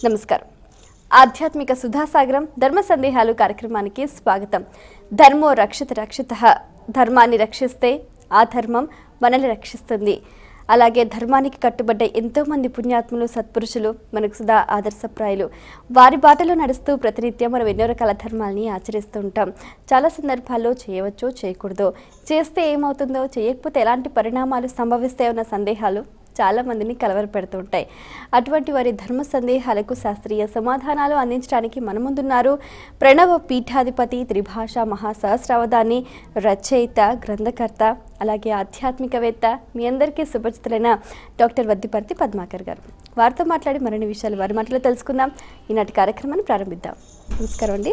నమస్కారం. ఆధ్యాత్మిక సుధాసాగరం ధర్మ సందేహాలు కార్యక్రమానికి స్వాగతం. ధర్మో రక్షిత రక్షితః. ధర్మాన్ని రక్షిస్తే ఆ ధర్మం మనల్ని రక్షిస్తుంది. అలాగే ధర్మానికి కట్టుబడ్డ ఎంతోమంది పుణ్యాత్ములు సత్పురుషులు మనకు సుధా ఆదర్శప్రాయులు. వారి బాటలో నడుస్తూ ప్రతినిత్యం మనం ఎన్నో రకాల ధర్మాలని ఆచరిస్తూ ఉంటాం. చాలా సందర్భాల్లో చేయవచ్చో చేయకూడదో, చేస్తే ఏమవుతుందో, చేయకపోతే ఎలాంటి పరిణామాలు సంభవిస్తాయన్న సందేహాలు చాలా మందిని కలవరపెడుతూ ఉంటాయి. అటువంటి వారి ధర్మ సందేహాలకు శాస్త్రీయ సమాధానాలు అందించడానికి మన ముందున్నారు ప్రణవ పీఠాధిపతి, త్రిభాషా మహాసహస్రావధాని, రచయిత, గ్రంథకర్త, అలాగే ఆధ్యాత్మికవేత్త, మీ అందరికీ సుపరిచితులైన డాక్టర్ వద్దిపర్తి పద్మాకర్ గారు. వారితో మాట్లాడి మరిన్ని విషయాలు వారి మాటలో తెలుసుకుందాం. ఈనాటి కార్యక్రమాన్ని ప్రారంభిద్దాం. నమస్కారం అండి.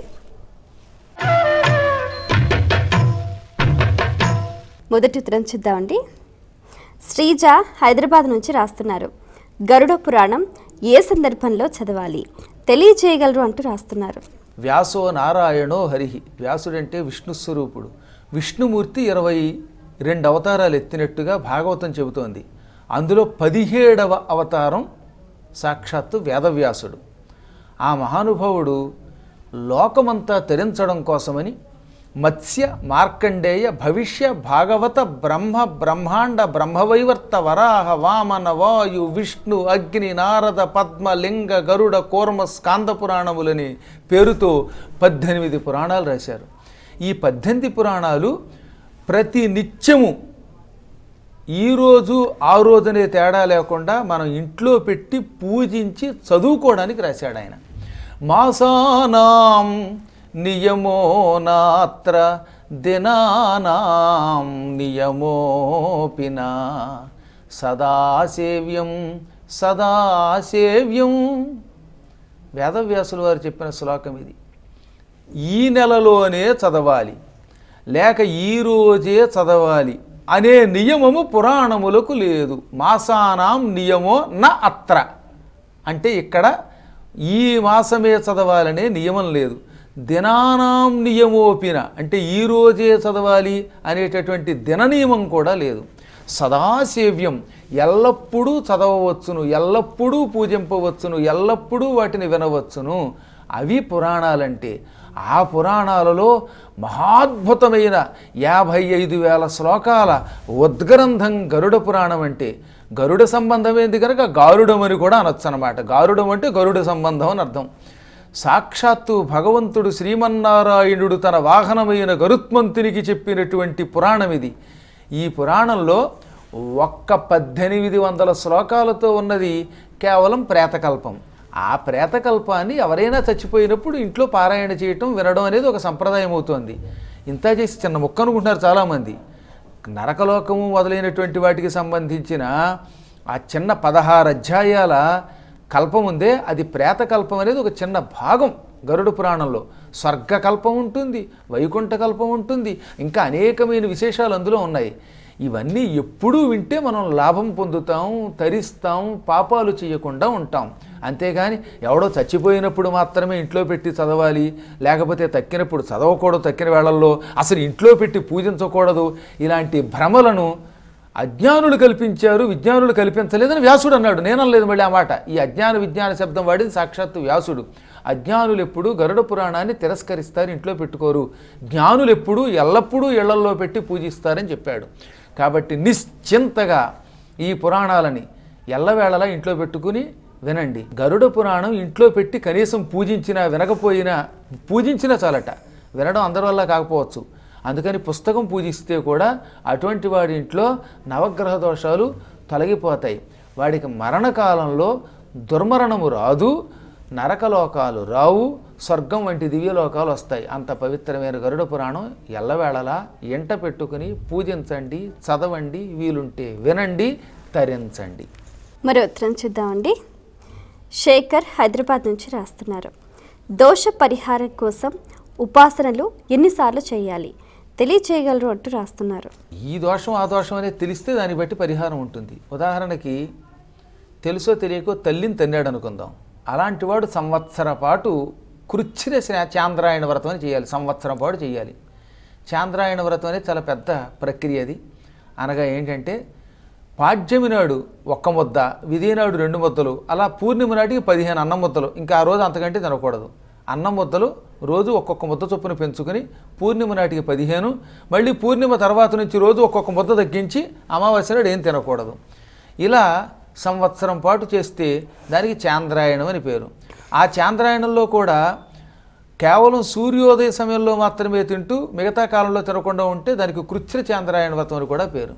మొదటి ఉత్తరం చూద్దామండి. శ్రీజ హైదరాబాద్ నుంచి రాస్తున్నారు. గరుడ పురాణం ఏ సందర్భంలో చదవాలి తెలియచేయగలరు అంటూ రాస్తున్నారు. వ్యాసో నారాయణో హరిహి. వ్యాసుడంటే విష్ణు స్వరూపుడు. విష్ణుమూర్తి 22 అవతారాలు ఎత్తినట్టుగా భాగవతం చెబుతోంది. అందులో 17వ అవతారం సాక్షాత్తు వేదవ్యాసుడు. ఆ మహానుభావుడు లోకమంతా తరించడం కోసమని మత్స్య, మార్కండేయ, భవిష్య, భాగవత, బ్రహ్మాండ, బ్రహ్మవైవర్త, వరాహ, వామన, వాయు, విష్ణు, అగ్ని, నారద, పద్మ, లింగ, గరుడ, కూర్మ, స్కాంద పురాణములని పేరుతో 18 పురాణాలు రాశారు. ఈ 18 పురాణాలు ప్రతి నిత్యము ఈరోజు ఆ రోజునే తేడా లేకుండా మనం ఇంట్లో పెట్టి పూజించి చదువుకోవడానికి రాశాడు ఆయన. మాసానాం నియమో నాత్ర దినానాం నియమోపినా సదాసేవ్యం సదాసేవ్యం. వేదవ్యాసులు వారు చెప్పిన శ్లోకం ఇది. ఈ నెలలోనే చదవాలి లేక ఈరోజే చదవాలి అనే నియమము పురాణములకు లేదు. మాసానాం నియమో న అత్ర అంటే ఇక్కడ ఈ మాసమే చదవాలనే నియమం లేదు. దినానాం నియమోపిన అంటే ఈరోజే చదవాలి అనేటటువంటి దిన నియమం కూడా లేదు. సదాసేవ్యం ఎల్లప్పుడూ చదవవచ్చును, ఎల్లప్పుడూ పూజింపవచ్చును, ఎల్లప్పుడూ వాటిని వినవచ్చును. అవి పురాణాలంటే. ఆ పురాణాలలో మహాద్భుతమైన 55,000 శ్లోకాల ఉద్గ్రంథం గరుడ పురాణం. అంటే గరుడ సంబంధమైంది కనుక గారుడం అని కూడా అనొచ్చు అన్నమాట. గారుడం అంటే గరుడ సంబంధం అని అర్థం. సాక్షాత్తు భగవంతుడు శ్రీమన్నారాయణుడు తన వాహనమైన గరుత్మంతునికి చెప్పినటువంటి పురాణం ఇది. ఈ పురాణంలో ఒక్క 1800 శ్లోకాలతో ఉన్నది కేవలం ప్రేతకల్పం. ఆ ప్రేతకల్పాన్ని ఎవరైనా చచ్చిపోయినప్పుడు ఇంట్లో పారాయణ చేయటం, వినడం అనేది ఒక సంప్రదాయం అవుతోంది. ఇంత చేసి చిన్న ముక్క అనుకుంటున్నారు చాలామంది. నరకలోకము మొదలైనటువంటి వాటికి సంబంధించిన ఆ చిన్న 16 అధ్యాయాల కల్పం ఉందే, అది ప్రేతకల్పం అనేది ఒక చిన్న భాగం గరుడ పురాణంలో. స్వర్గకల్పం ఉంటుంది, వైకుంఠ కల్పం ఉంటుంది, ఇంకా అనేకమైన విశేషాలు అందులో ఉన్నాయి. ఇవన్నీ ఎప్పుడూ వింటే మనం లాభం పొందుతాం, తరిస్తాం, పాపాలు చేయకుండా ఉంటాం. అంతేగాని ఎవడో చచ్చిపోయినప్పుడు మాత్రమే ఇంట్లో పెట్టి చదవాలి, లేకపోతే తక్కినప్పుడు చదవకూడదు, తక్కిన వేళల్లో అసలు ఇంట్లో పెట్టి పూజించకూడదు, ఇలాంటి భ్రమలను అజ్ఞానులు కల్పించారు, విజ్ఞానులు కల్పించలేదని వ్యాసుడు అన్నాడు. నేనలేదు మళ్ళీ ఆ మాట. ఈ అజ్ఞాన విజ్ఞాన శబ్దం వాడింది సాక్షాత్తు వ్యాసుడు. అజ్ఞానులు ఎప్పుడూ గరుడ పురాణాన్ని తిరస్కరిస్తారు, ఇంట్లో పెట్టుకోరు. జ్ఞానులు ఎప్పుడూ ఎల్లప్పుడూ ఇళ్లల్లో పెట్టి పూజిస్తారని చెప్పాడు. కాబట్టి నిశ్చింతగా ఈ పురాణాలని ఎల్లవేళలా ఇంట్లో పెట్టుకుని వినండి. గరుడ పురాణం ఇంట్లో పెట్టి కనీసం పూజించినా వినకపోయినా, పూజించినా చాలట. వినడం అందరి వల్ల కాకపోవచ్చు. అందుకని పుస్తకం పూజిస్తే కూడా అటువంటి వాడి ఇంట్లో నవగ్రహ దోషాలు తొలగిపోతాయి. వాడికి మరణకాలంలో దుర్మరణము రాదు, నరకలోకాలు రావు, స్వర్గం వంటి దివ్యలోకాలు వస్తాయి. అంత పవిత్రమైన గరుడ పురాణం ఎల్లవేళలా ఎంట పెట్టుకుని పూజించండి, చదవండి, వీలుంటే వినండి, తరించండి. మరో ఉత్తరం చూద్దామండి. శేఖర్ హైదరాబాద్ నుంచి రాస్తున్నారు. దోష పరిహారం కోసం ఉపాసనలు ఎన్నిసార్లు చేయాలి తెలియచేయగలరు అంటూ రాస్తున్నారు. ఈ దోషం ఆ దోషం అనేది తెలిస్తే దాన్ని బట్టి పరిహారం ఉంటుంది. ఉదాహరణకి తెలుసో తెలియకో తల్లిని తన్నాడు అనుకుందాం. అలాంటి వాడు సంవత్సర పాటు కృచ్ఛ్ర చాంద్రాయణ వ్రతం అని చేయాలి. సంవత్సరం పాటు చేయాలి. చాంద్రాయణ వ్రతం అనేది చాలా పెద్ద ప్రక్రియ. అది అనగా ఏంటంటే పాడ్యమి నాడు ఒక్క ముద్ద, విధి నాడు 2 ముద్దలు, అలా పూర్ణిమ నాటికి 15 అన్నం ముద్దలు, ఇంకా ఆ రోజు అంతకంటే తినకూడదు. అన్నం ముద్దలు రోజు ఒక్కొక్క ముద్ద చొప్పున పెంచుకుని పూర్ణిమ నాటికి 15, మళ్ళీ పూర్ణిమ తర్వాత నుంచి రోజు ఒక్కొక్క ముద్ద తగ్గించి అమావాస్య నాడు ఏం తినకూడదు. ఇలా సంవత్సరం పాటు చేస్తే దానికి చాంద్రాయణం అని పేరు. ఆ చాంద్రాయణంలో కూడా కేవలం సూర్యోదయ సమయంలో మాత్రమే తింటూ మిగతా కాలంలో తినకుండా ఉంటే దానికి కృత్య చాంద్రాయణ వ్రతం అని కూడా పేరు.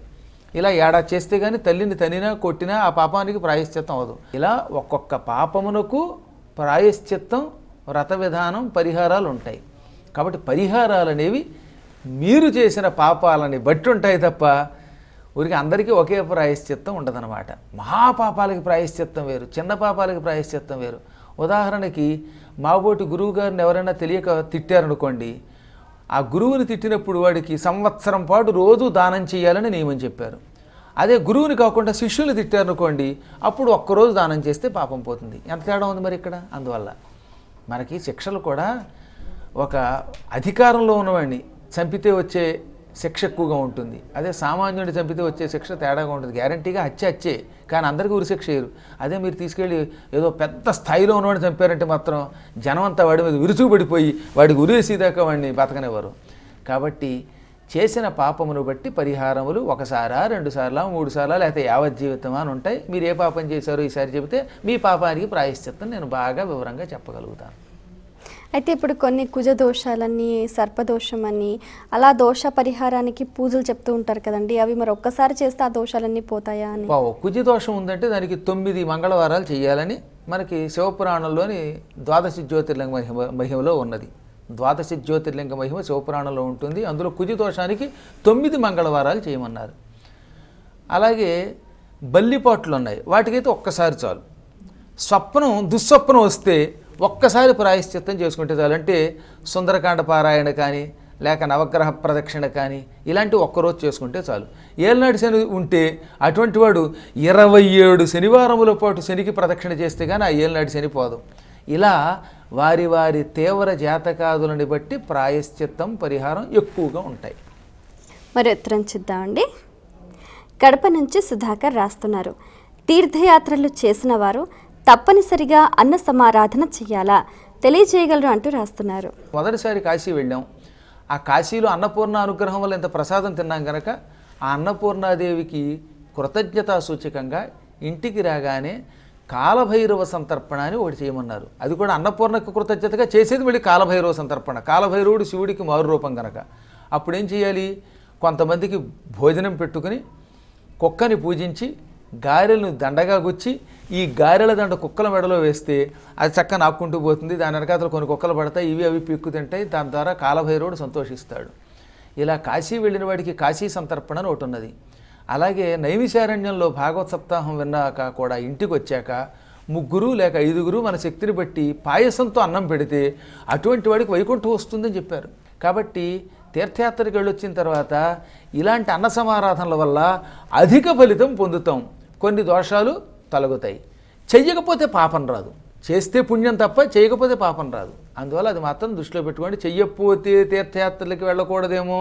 ఇలా ఏడాది చేస్తే కానీ తల్లిని తనినా కొట్టినా ఆ పాపానికి ప్రాయశ్చిత్తం అవ్వదు. ఇలా ఒక్కొక్క పాపమునకు ప్రాయశ్చిత్తం, వ్రత విధానం, పరిహారాలు ఉంటాయి. కాబట్టి పరిహారాలు అనేవి మీరు చేసిన పాపాలని బట్టి ఉంటాయి తప్ప ఊరికి అందరికీ ఒకే ప్రాయశ్చిత్తం ఉండదన్నమాట. మహాపాపాలకి ప్రాయశ్చిత్తం వేరు, చిన్న పాపాలకి ప్రాయశ్చిత్తం వేరు. ఉదాహరణకి మాబోటి గురువు గారిని ఎవరైనా తెలియక తిట్టారనుకోండి, ఆ గురువుని తిట్టినప్పుడు వాడికి సంవత్సరం పాటు రోజు దానం చేయాలని నియమం చెప్పారు. అదే గురువుని కాకుండా శిష్యులు తిట్టారనుకోండి, అప్పుడు ఒక్కరోజు దానం చేస్తే పాపం పోతుంది. ఎంత తేడా ఉంది మరి ఇక్కడ. అందువల్ల మనకి శిక్షలు కూడా ఒక అధికారంలో ఉన్నవాడిని చంపితే వచ్చే శిక్ష ఎక్కువగా ఉంటుంది. అదే సామాన్యుడిని చంపితే వచ్చే శిక్ష తేడాగా ఉంటుంది. గ్యారంటీగా హత్యే, కానీ అందరికీ ఉరిశిక్ష వేయరు. అదే మీరు తీసుకెళ్ళి ఏదో పెద్ద స్థాయిలో ఉన్నవాడిని చంపారంటే మాత్రం జనం అంతా వాడి మీద విరుచుకుపడిపోయి వాడికి ఉరేసేదాకా వాడిని బతకనివ్వరు. కాబట్టి చేసిన పాపమును బట్టి పరిహారములు 1 సారా 2 సార్లా 3 సార్లా లేకపోతే యావజ్జీవితం అని ఉంటాయి. మీరు ఏ పాపం చేశారో ఈసారి చెబితే మీ పాపానికి ప్రాయశ్చిత్తం నేను బాగా వివరంగా చెప్పగలుగుతాను. అయితే ఇప్పుడు కొన్ని కుజ దోషాలని, సర్పదోషం అని అలా దోష పరిహారానికి పూజలు చెప్తూ ఉంటారు కదండి, అవి మరి ఒక్కసారి చేస్తే ఆ దోషాలన్నీ పోతాయా అని? కుజ దోషం ఉందంటే దానికి 9 మంగళవారాలు చేయాలని మనకి శివపురాణంలోని ద్వాదశ జ్యోతిర్లింగ మహిమలో ఉన్నది. ద్వాదశ జ్యోతిర్లింగ మహిమ శివపురాణంలో ఉంటుంది. అందులో కుజ దోషానికి 9 మంగళవారాలు చేయమన్నారు. అలాగే బల్లిపాట్లు ఉన్నాయి, వాటికైతే ఒక్కసారి చాలు. దుస్వప్నం వస్తే ఒక్కసారి ప్రాయశ్చిత్తం చేసుకుంటే చాలు. అంటే సుందరకాండ పారాయణ కానీ లేక నవగ్రహ ప్రదక్షిణ కానీ ఇలాంటివి ఒక్కరోజు చేసుకుంటే చాలు. ఏళ్ళనాటి శని ఉంటే అటువంటి వాడు 27 శనివారముల పాటు శనికి ప్రదక్షిణ చేస్తే కానీ ఆ ఏళ్ళనాటి శని పోదు. ఇలా వారి వారి తీవ్ర జాతకాదులని బట్టి ప్రాయశ్చిత్తం, పరిహారం ఎక్కువగా ఉంటాయి. మరి ఉత్తరం చూద్దామండి. కడప నుంచి సుధాకర్ రాస్తున్నారు, తీర్థయాత్రలు చేసిన వారు తప్పనిసరిగా అన్న సమారాధన చెయ్యాలా, తెలియజేయగలరు అంటూ రాస్తున్నారు. మొదటిసారి కాశీ వెళ్ళాం. ఆ కాశీలో అన్నపూర్ణ అనుగ్రహం వల్ల ఇంత ప్రసాదం తిన్నాం కనుక ఆ అన్నపూర్ణాదేవికి కృతజ్ఞతా సూచకంగా ఇంటికి రాగానే కాలభైరవ సంతర్పణ అని ఒకటి చేయమన్నారు. అది కూడా అన్నపూర్ణకు కృతజ్ఞతగా చేసేది మళ్ళీ కాలభైరవ సంతర్పణ. కాలభైరవుడు శివుడికి మారు రూపం కనుక అప్పుడేం చేయాలి, కొంతమందికి భోజనం పెట్టుకుని కుక్కని పూజించి గారెలను దండగా గుచ్చి ఈ గారెల దండ కుక్కల మెడలో వేస్తే అది చక్కగా నాక్కుంటూ పోతుంది. దాని వెనకాతలు కొన్ని కుక్కలు పడతాయి, ఇవి అవి పీక్కు తింటాయి. దాని ద్వారా కాలభైరవుడు సంతోషిస్తాడు. ఇలా కాశీ వెళ్ళిన వాడికి కాశీ సంతర్పణ అని ఒకటి ఉన్నది. అలాగే నైమిషారణ్యంలో భాగవత సప్తాహం విన్నాక కూడా ఇంటికి వచ్చాక 3 లేక 5 మన శక్తిని బట్టి పాయసంతో అన్నం పెడితే అటువంటి వాడికి వైకుంఠం వస్తుందని చెప్పారు. కాబట్టి తీర్థయాత్రకి వెళ్ళొచ్చిన తర్వాత ఇలాంటి అన్న సమారాధనల వల్ల అధిక ఫలితం పొందుతాం. కొన్ని దోషాలు తొలగుతాయి. చెయ్యకపోతే పాపం రాదు, చేస్తే పుణ్యం తప్ప చేయకపోతే పాపం రాదు. అందువల్ల అది మాత్రం దృష్టిలో పెట్టుకోండి. చెయ్యకపోతే తీర్థయాత్రలకి వెళ్ళకూడదేమో,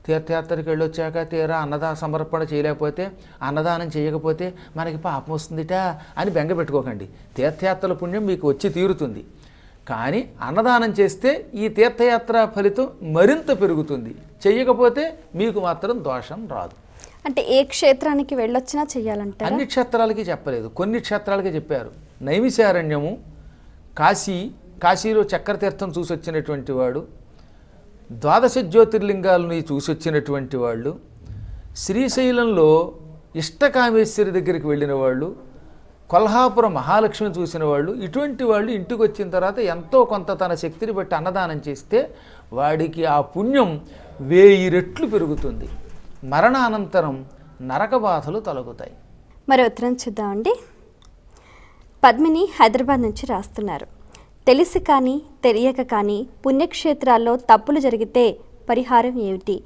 తీర్థయాత్రకి వెళ్ళొచ్చాక తీరా సమర్పణ చేయలేకపోతే, అన్నదానం చేయకపోతే మనకి పాపం వస్తుందిట అని బెంగ పెట్టుకోకండి. తీర్థయాత్రల పుణ్యం మీకు వచ్చి తీరుతుంది. కానీ అన్నదానం చేస్తే ఈ తీర్థయాత్ర ఫలితం మరింత పెరుగుతుంది. చెయ్యకపోతే మీకు మాత్రం దోషం రాదు. అంటే ఏ క్షేత్రానికి వెళ్ళొచ్చినా చెయ్యాలంటే అన్ని క్షేత్రాలకి చెప్పలేదు, కొన్ని క్షేత్రాలకి చెప్పారు. నైమిషారణ్యము, కాశీలో చక్రతీర్థం చూసి వచ్చినటువంటి వాడు, ద్వాదశ జ్యోతిర్లింగాలని చూసి వచ్చినటువంటి వాళ్ళు, శ్రీశైలంలో ఇష్టకామేశ్వరి దగ్గరికి వెళ్ళిన వాళ్ళు, కొల్హాపురం మహాలక్ష్మిని చూసిన వాళ్ళు, ఇటువంటి వాళ్ళు ఇంటికి వచ్చిన తర్వాత ఎంతో కొంత తన శక్తిని బట్టి అన్నదానం చేస్తే వాడికి ఆ పుణ్యం 1000 రెట్లు పెరుగుతుంది. మరణానంతరం నరక బాధలు తొలగుతాయి. మరి ఉత్తరం చూద్దామండి. పద్మిని హైదరాబాద్ నుంచి రాస్తున్నారు, తెలిసి కానీ తెలియక కానీ పుణ్యక్షేత్రాల్లో తప్పులు జరిగితే పరిహారం ఏమిటి,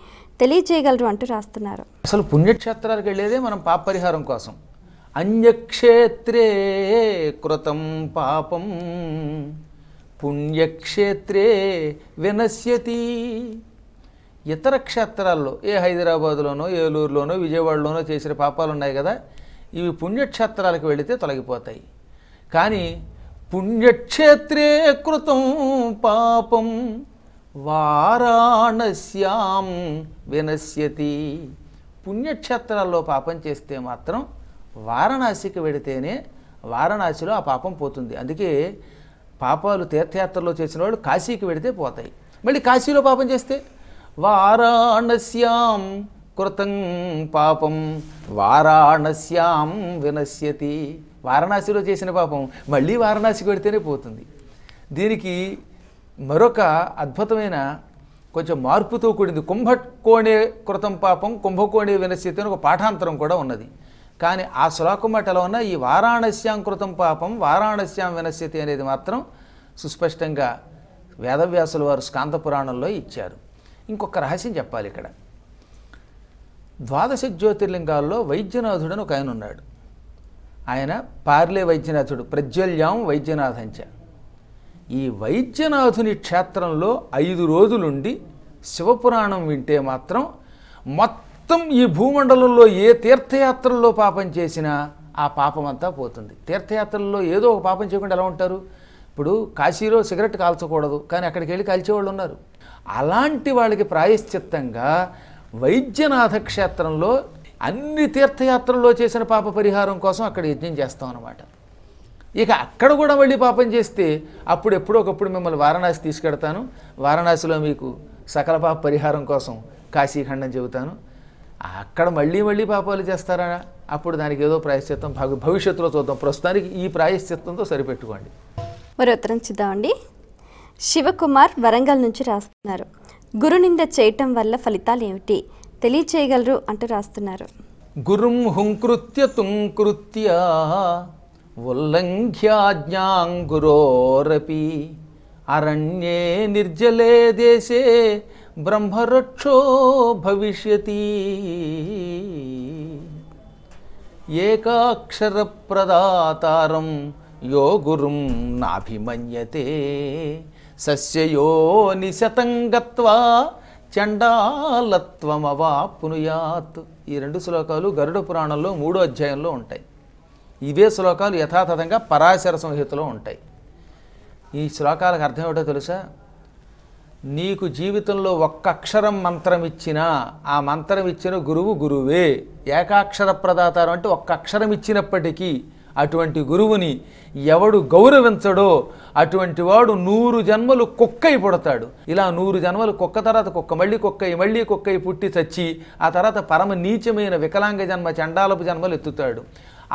తెలియజేయగలరు అంటూ రాస్తున్నారు. అసలు పుణ్యక్షేత్రాలకు వెళ్ళేదే మనం పాప పరిహారం కోసం. అన్యక్షేత్రే కృతం పాపం పుణ్యక్షేత్రే వినశ్యతి. ఇతర క్షేత్రాల్లో హైదరాబాదులోనో ఏలూరులోనో విజయవాడలోనో చేసిన పాపాలు ఉన్నాయి కదా, ఇవి పుణ్యక్షేత్రాలకు వెళితే తొలగిపోతాయి. కానీ పుణ్యక్షేత్రే కృతం పాపం వారాణస్యాం వినశ్యతి. పుణ్యక్షేత్రాల్లో పాపం చేస్తే మాత్రం వారణాసికి వెడితేనే వారణాసిలో ఆ పాపం పోతుంది. అందుకే పాపాలు తీర్థయాత్రలో చేసిన వాళ్ళు కాశీకి వెడితే పోతాయి. మళ్ళీ కాశీలో పాపం చేస్తే వారాణస్యాం కృతం పాపం వారాణస్యాం వినశ్యతి. వారణాసిలో చేసిన పాపం మళ్ళీ వారణాసికి వెడితేనే పోతుంది. దీనికి మరొక అద్భుతమైన కొంచెం మార్పుతో కూడింది. కుంభకోణే కృతం పాపం కుంభకోణే వినశ్యతి అని ఒక పాఠాంతరం కూడా ఉన్నది. కానీ ఆ శ్లోకం మాట ఎలా ఉన్నా ఈ వారాణస్యాం కృతం పాపం వారాణస్యాం వినశ్యతి అనేది మాత్రం సుస్పష్టంగా వేదవ్యాసుల వారు స్కాంద పురాణంలో ఇచ్చారు. ఇంకొక రహస్యం చెప్పాలి ఇక్కడ. ద్వాదశ జ్యోతిర్లింగాల్లో వైద్యనాథుడని ఒక ఆయన ఉన్నాడు. ఆయన పార్లే వైద్యనాథుడు, ప్రజ్వల్యాం వైద్యనాథంచ. ఈ వైద్యనాథుని క్షేత్రంలో 5 రోజులుండి శివపురాణం వింటే మాత్రం మొత్తం ఈ భూమండలంలో ఏ తీర్థయాత్రల్లో పాపం చేసినా ఆ పాపం అంతా పోతుంది. తీర్థయాత్రల్లో ఏదో ఒక పాపం చేయకుండా ఎలా ఉంటారు? ఇప్పుడు కాశీలో సిగరెట్ కాల్చకూడదు, కానీ అక్కడికి వెళ్ళి కాల్చేవాళ్ళు ఉన్నారు. అలాంటి వాళ్ళకి ప్రాయశ్చిత్తంగా వైద్యనాథ క్షేత్రంలో అన్ని తీర్థయాత్రల్లో చేసిన పాప పరిహారం కోసం అక్కడ యజ్ఞం చేస్తాం అన్నమాట. ఇక అక్కడ కూడా మళ్ళీ పాపం చేస్తే అప్పుడు ఎప్పుడో ఒకప్పుడు మిమ్మల్ని వారణాసి తీసుకెడతాను, వారణాసిలో మీకు సకల పాప పరిహారం కోసం కాశీఖండం చెబుతాను. అక్కడ మళ్ళీ మళ్ళీ పాపాలు చేస్తారా? అప్పుడు దానికి ఏదో ప్రాయశ్చిత్తం భవిష్యత్తులో చూద్దాం. ప్రస్తుతానికి ఈ ప్రాయశ్చిత్తంతో సరిపెట్టుకోండి. మరి ఉత్తరం చూద్దామండి. శివకుమార్ వరంగల్ నుంచి రాస్తున్నారు. గురునింద చేయటం వల్ల ఫలితాలు ఏమిటి తెలియచేయగలరు అంటూ రాస్తున్నారు. గురుం హుంకృత్య తుంకృత్య ఉల్లంఘ్యాజ్ఞాం గురోరపి అరణ్యే నిర్జలే దేశే బ్రహ్మరక్షో భవిష్యతి. ఏకాక్షర ప్రదాతారం యో గురుం నాభిమన్యతే సస్యయో నిశతం గత్వా చండాలత్వమవాప్నుయాత్. ఈ 2 శ్లోకాలు గరుడ పురాణంలో 3వ అధ్యాయంలో ఉంటాయి. ఇవే శ్లోకాలు యథాతథంగా పరాశర సంహితలో ఉంటాయి. ఈ శ్లోకాలకు అర్థం ఏమిటో తెలుసా? నీకు జీవితంలో ఒక్క అక్షరం మంత్రం ఇచ్చినా ఆ మంత్రం ఇచ్చిన గురువు గురువే. ఏకాక్షర ప్రదాతారం అంటే ఒక్క అక్షరం ఇచ్చినప్పటికీ అటువంటి గురువుని ఎవడు గౌరవించడో అటువంటి వాడు 100 జన్మలు కుక్కై పుడతాడు. ఇలా 100 జన్మలు కుక్క తర్వాత కుక్క, మళ్ళీ కుక్కై, మళ్ళీ కుక్కై పుట్టి చచ్చి ఆ తర్వాత పరమ నీచమైన వికలాంగ జన్మ చండాలపు జన్మలు ఎత్తుతాడు.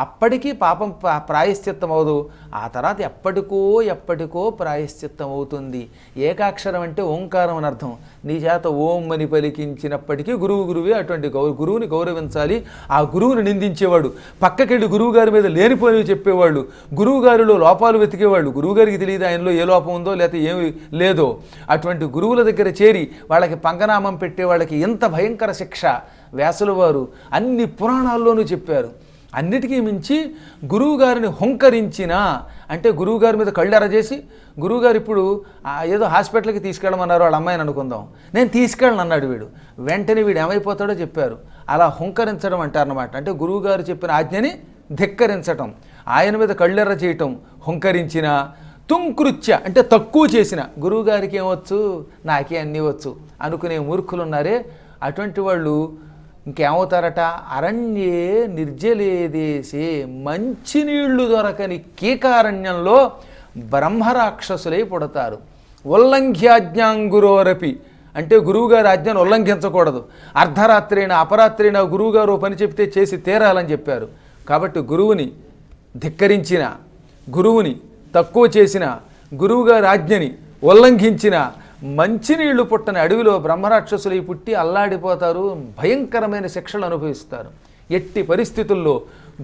అప్పటికీ పాపం ప్రాయశ్చిత్తం అవదు. ఆ తర్వాత ఎప్పటికో ప్రాయశ్చిత్తం అవుతుంది. ఏకాక్షరం అంటే ఓంకారం అని అర్థం. నీ చేత ఓం అని పలికించినప్పటికీ గురువే. అటువంటి గురువుని గౌరవించాలి. ఆ గురువుని నిందించేవాడు, పక్కకెళ్ళి గురువుగారి మీద లేనిపోనివి చెప్పేవాళ్ళు, గురువుగారిలో లోపాలు వెతికేవాళ్ళు, గురువుగారికి తెలియదు ఆయనలో ఏ లోపం ఉందో లేకపోతే ఏమి లేదో, అటువంటి గురువుల దగ్గర చేరి వాళ్ళకి పంగనామం పెట్టే వాళ్ళకి ఎంత భయంకర శిక్ష వ్యాసుల వారు అన్ని పురాణాల్లోనూ చెప్పారు. అన్నిటికీ మించి గురువుగారిని హుంకరించిన అంటే గురువుగారి మీద కళ్ళెర చేసి, గురువుగారు ఇప్పుడు ఏదో హాస్పిటల్కి తీసుకెళ్ళమన్నారు వాళ్ళ అమ్మాయిని అనుకుందాం, నేను తీసుకెళ్ళను అన్నాడు వీడు, వెంటనే వీడు ఏమైపోతాడో చెప్పారు. అలా హుంకరించడం అంటారన్నమాట. అంటే గురువుగారు చెప్పిన ఆజ్ఞని ధిక్కరించటం, ఆయన మీద కళ్ళెర్ర చేయటం, హుంకరించిన. తుంకృత్య అంటే తక్కువ చేసిన, గురువుగారికి ఏమొచ్చు నాకే అన్నీ వచ్చు అనుకునే మూర్ఖులు ఉన్నారే అటువంటి వాళ్ళు ఇంకేమవుతారట? అరణ్యే నిర్జలే దేశే, మంచినీళ్లు దొరకని కీకారణ్యంలో బ్రహ్మరాక్షసులై పుడతారు. ఉల్లంఘ్యాజ్ఞాంగురోరపి అంటే గురువుగారి ఆజ్ఞను ఉల్లంఘించకూడదు. అర్ధరాత్రి అయినా అపరాత్రి అయినా గురువుగారు పని చెప్తే చేసి తీరాలని చెప్పారు. కాబట్టి గురువుని ధిక్కరించిన, గురువుని తక్కువ చేసిన, గురువుగారి ఆజ్ఞని ఉల్లంఘించిన మంచినీళ్లు పుట్టని అడవిలో బ్రహ్మరాక్షసులై పుట్టి అల్లాడిపోతారు, భయంకరమైన శిక్షలు అనుభవిస్తారు. ఎట్టి పరిస్థితుల్లో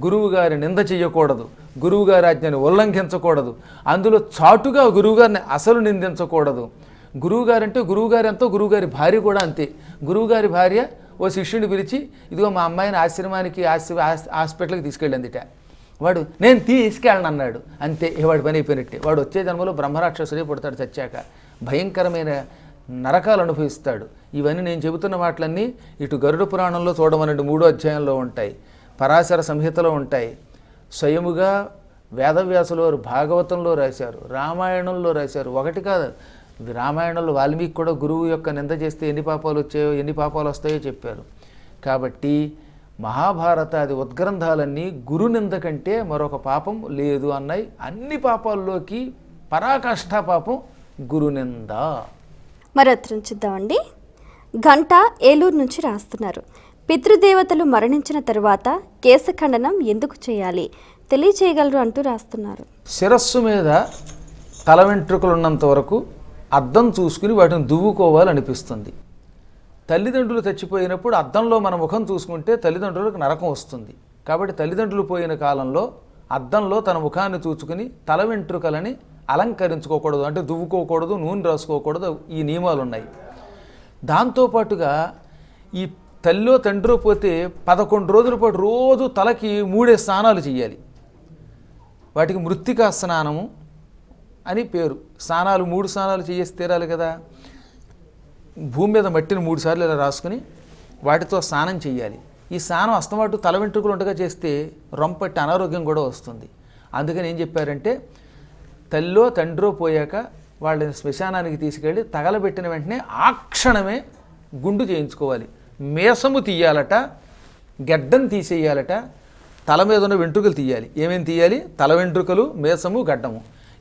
గురువుగారి నింద చేయకూడదు, గురువుగారి ఆజ్ఞని ఉల్లంఘించకూడదు, అందులో చాటుగా గురువుగారిని అసలు నిందించకూడదు. గురువుగారంటే గురువుగారు ఎంతో, గురువుగారి భార్య కూడా అంతే. గురువుగారి భార్య ఓ శిష్యుడిని పిలిచి, ఇదిగో మా అమ్మాయిని ఆశ్రమానికి హాస్పిటల్కి తీసుకెళ్ళిందిట. వాడు నేను తీసుకెళ్ళను అన్నాడు. అంతే, వాడు పని అయిపోయినట్టే. వాడు వచ్చే జన్మలో బ్రహ్మరాక్షసుడే పుడతాడు చచ్చాక. భయంకరమైన నరకాలు అనుభవిస్తాడు. ఇవన్నీ నేను చెబుతున్న మాటలన్నీ ఇటు గరుడ పురాణంలో చూడమనండి 3వ అధ్యాయంలో ఉంటాయి, పరాశర సంహితలో ఉంటాయి, స్వయముగా వేదవ్యాసులు వారు భాగవతంలో రాశారు, రామాయణంలో రాశారు. ఒకటి కాదు, రామాయణంలో వాల్మీకి కూడా గురువు యొక్క నింద చేస్తే ఎన్ని పాపాలు వచ్చాయో ఎన్ని పాపాలు వస్తాయో చెప్పారు. కాబట్టి మహాభారతాది ఉద్గ్రంథాలన్నీ గురు నింద కంటే మరొక పాపం లేదు అన్నాయి. అన్ని పాపాల్లోకి పరాకాష్ఠ పాపం గురునింద. మరి ఉత్తరం చూద్దామండి. గంట ఏలూరు నుంచి రాస్తున్నారు. పితృదేవతలు మరణించిన తరువాత కేశఖండనం ఎందుకు చేయాలి తెలియచేయగలరు అంటూ రాస్తున్నారు. శిరస్సు మీద తల వెంట్రుకలు ఉన్నంత వరకు అద్దం చూసుకుని వాటిని దువ్వుకోవాలనిపిస్తుంది. తల్లిదండ్రులు చచ్చిపోయినప్పుడు అద్దంలో మన ముఖం చూసుకుంటే తల్లిదండ్రులకు నరకం వస్తుంది. కాబట్టి తల్లిదండ్రులు పోయిన కాలంలో అద్దంలో తన ముఖాన్ని చూసుకుని తల వెంట్రుకలని అలంకరించుకోకూడదు, అంటే దువ్వుకోకూడదు, నూనె రాసుకోకూడదు, ఈ నియమాలు ఉన్నాయి. దాంతోపాటుగా ఈ తల్లో తండ్రో పోతే 11 రోజుల పాటు రోజు తలకి 3 స్నానాలు చేయాలి. వాటికి మృత్తికా స్నానము అని పేరు. స్నానాలు 3 స్నానాలు చేసి తీరాలి కదా. భూమి మీద మట్టిని 3 సార్లు ఇలా రాసుకుని వాటితో స్నానం చేయాలి. ఈ స్నానం అస్తమాటు తల వెంట్రుకలు ఉండగా చేస్తే రొంపట్టి అనారోగ్యం కూడా వస్తుంది. అందుకని ఏం చెప్పారంటే తల్లో తండ్రో పోయాక వాళ్ళని శ్మశానానికి తీసుకెళ్ళి తగలబెట్టిన వెంటనే ఆ క్షణమే గుండు చేయించుకోవాలి. మేసము తీయాలట, గడ్డం తీసేయాలట, తల మీద ఉన్న వెంట్రుకలు తీయాలి. ఏమేమి తీయాలి? తల వెంట్రుకలు, మేసము, గడ్డము.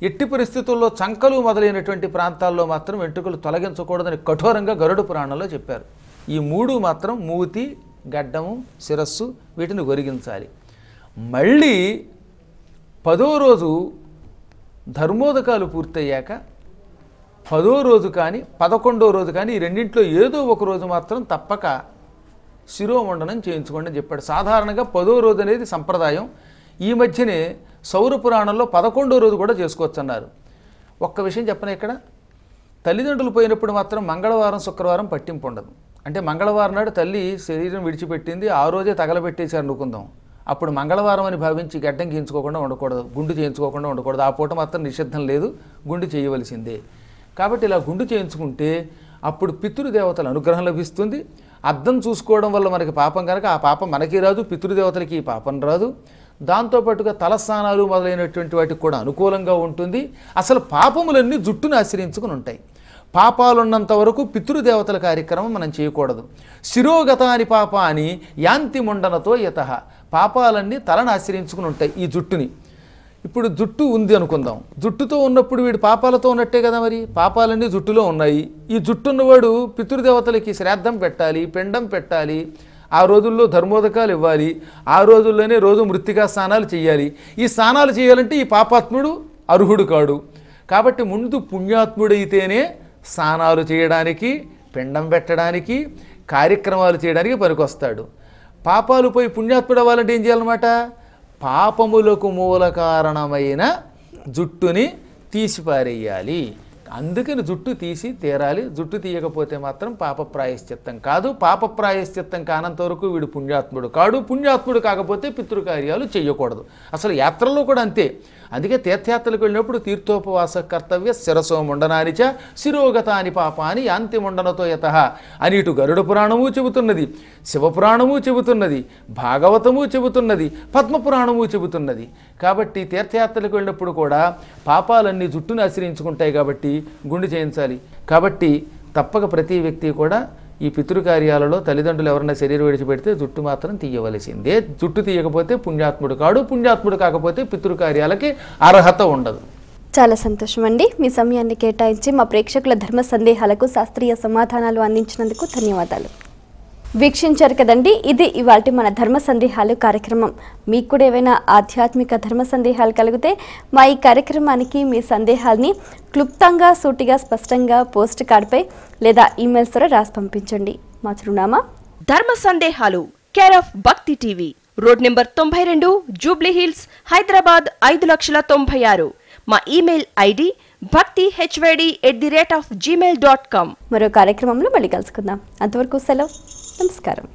ఎట్టి పరిస్థితుల్లో చంకలు మొదలైనటువంటి ప్రాంతాల్లో మాత్రం వెంట్రుకలు తొలగించకూడదని కఠోరంగా గరుడ పురాణంలో చెప్పారు. ఈ 3 మాత్రం మూతి, గడ్డము, శిరస్సు వీటిని ఒరిగించాలి. మళ్ళీ 10వ రోజు ధర్మోదకాలు పూర్తయ్యాక 10వ రోజు కానీ 11వ రోజు కానీ ఈ రెండింటిలో ఏదో ఒక రోజు మాత్రం తప్పక శిరోమండనం చేయించుకోండి అని చెప్పాడు. సాధారణంగా 10వ రోజు అనేది సంప్రదాయం. ఈ మధ్యనే సౌర పురాణంలో 11వ రోజు కూడా చేసుకోవచ్చు అన్నారు. ఒక్క విషయం చెప్పను, ఇక్కడ తల్లిదండ్రులు పోయినప్పుడు మాత్రం మంగళవారం శుక్రవారం పట్టింపు ఉండదు. అంటే మంగళవారం నాడు తల్లి శరీరం విడిచిపెట్టింది, ఆ రోజే తగలబెట్టేశారు అనుకుందాం. అప్పుడు మంగళవారం అని భావించి గడ్డం గీయించుకోకుండా ఉండకూడదు, గుండు చేయించుకోకుండా ఉండకూడదు. ఆ పూట మాత్రం నిషిద్ధం లేదు, గుండు చేయవలసిందే. కాబట్టి ఇలా గుండు చేయించుకుంటే అప్పుడు పితృదేవతల అనుగ్రహం లభిస్తుంది. అద్దం చూసుకోవడం వల్ల మనకి పాపం కనుక ఆ పాపం మనకి రాదు, పితృదేవతలకి ఈ పాపం రాదు. దాంతోపాటుగా తలస్నానాలు మొదలైనటువంటి వాటికి కూడా అనుకూలంగా ఉంటుంది. అసలు పాపములన్నీ జుట్టును ఆశ్రయించుకుని ఉంటాయి. పాపాలున్నంత వరకు పితృదేవతల కార్యక్రమం మనం చేయకూడదు. శిరోగతాని పాపాని యాంతి ముండనతో యతః. పాపాలన్నీ తలను ఆశ్రయించుకుని ఉంటాయి ఈ జుట్టుని. ఇప్పుడు జుట్టు ఉంది అనుకుందాం, జుట్టుతో ఉన్నప్పుడు వీడు పాపాలతో ఉన్నట్టే కదా. మరి పాపాలన్నీ జుట్టులో ఉన్నాయి. ఈ జుట్టు ఉన్నవాడు పితృదేవతలకి శ్రాద్ధం పెట్టాలి, పిండం పెట్టాలి, ఆ రోజుల్లో ధర్మోదకాలు ఇవ్వాలి, ఆ రోజుల్లోనే రోజు మృత్తికా స్నానాలు చేయాలి. ఈ స్నానాలు చేయాలంటే ఈ పాపాత్ముడు అర్హుడు కాడు. కాబట్టి ముందు పుణ్యాత్ముడైతేనే స్నానాలు చేయడానికి, పిండం పెట్టడానికి, కార్యక్రమాలు చేయడానికి పనికొస్తాడు. పాపాలు పోయి పుణ్యాత్ముడు అవ్వాలంటే ఏం చేయాలన్నమాట? పాపములకు మూల కారణమైన జుట్టుని తీసిపారేయాలి. అందుకని జుట్టు తీసి తీరాలి. జుట్టు తీయకపోతే మాత్రం పాప ప్రాయశ్చిత్తం కాదు. పాప ప్రాయశ్చిత్తం కానంత వరకు వీడు పుణ్యాత్ముడు కాడు. పుణ్యాత్ముడు కాకపోతే పితృకార్యాలు చేయకూడదు. అసలు యాత్రలో కూడా అంతే. అందుకే తీర్థయాత్రలకు వెళ్ళినప్పుడు తీర్థోపవాస కర్తవ్య శిరసో ముండనానిచ శిరోగతాని పాపాని యాంతి ముండనతో యతః అని ఇటు గరుడ పురాణము చెబుతున్నది, శివపురాణము చెబుతున్నది, భాగవతము చెబుతున్నది, పద్మపురాణము చెబుతున్నది. కాబట్టి తీర్థయాత్రలకు వెళ్ళినప్పుడు కూడా పాపాలన్నీ జుట్టును ఆశ్రయించుకుంటాయి కాబట్టి గుండు చేయించాలి. కాబట్టి తప్పక ప్రతి వ్యక్తి కూడా ఈ పితృకార్యాలలో తల్లిదండ్రులు ఎవరైనా శరీరం విడిచిపెడితే జుట్టు మాత్రం తీయవలసిందే. జుట్టు తీయకపోతే పుణ్యాత్ముడు కాడు, పుణ్యాత్ముడు కాకపోతే పితృకార్యాలకి అర్హత ఉండదు. చాలా సంతోషం అండి. మీ సమయాన్ని కేటాయించి మా ప్రేక్షకుల ధర్మ సందేహాలకు శాస్త్రీయ సమాధానాలు అందించినందుకు ధన్యవాదాలు. వీక్షించారు కదండి, ఇది ఇవాల్టి మన ధర్మ సందేహాలు కార్యక్రమం. మీకు కూడా ఏవైనా ఆధ్యాత్మిక ధర్మ సందేహాలు కలిగితే మా ఈ కార్యక్రమానికి మీ సందేహాల్ని క్లుప్తంగా, సూటిగా, స్పష్టంగా పోస్ట్ కార్డ్పై లేదా ఈమెయిల్స్ ద్వారా రాసి పంపించండి. మా చిరునామా ధర్మ సందేహాలు, కేర్ ఆఫ్ భక్తి TV, road number 92, Jubilee hills, Hyderabad 5,96,000. మా ఈమెయిల్ ఐడి bhaktihyd@gmail.com. మరో కార్యక్రమంలో మళ్ళీ కలుసుకుందాం. అంతవరకు సెలవు. నమస్కారం.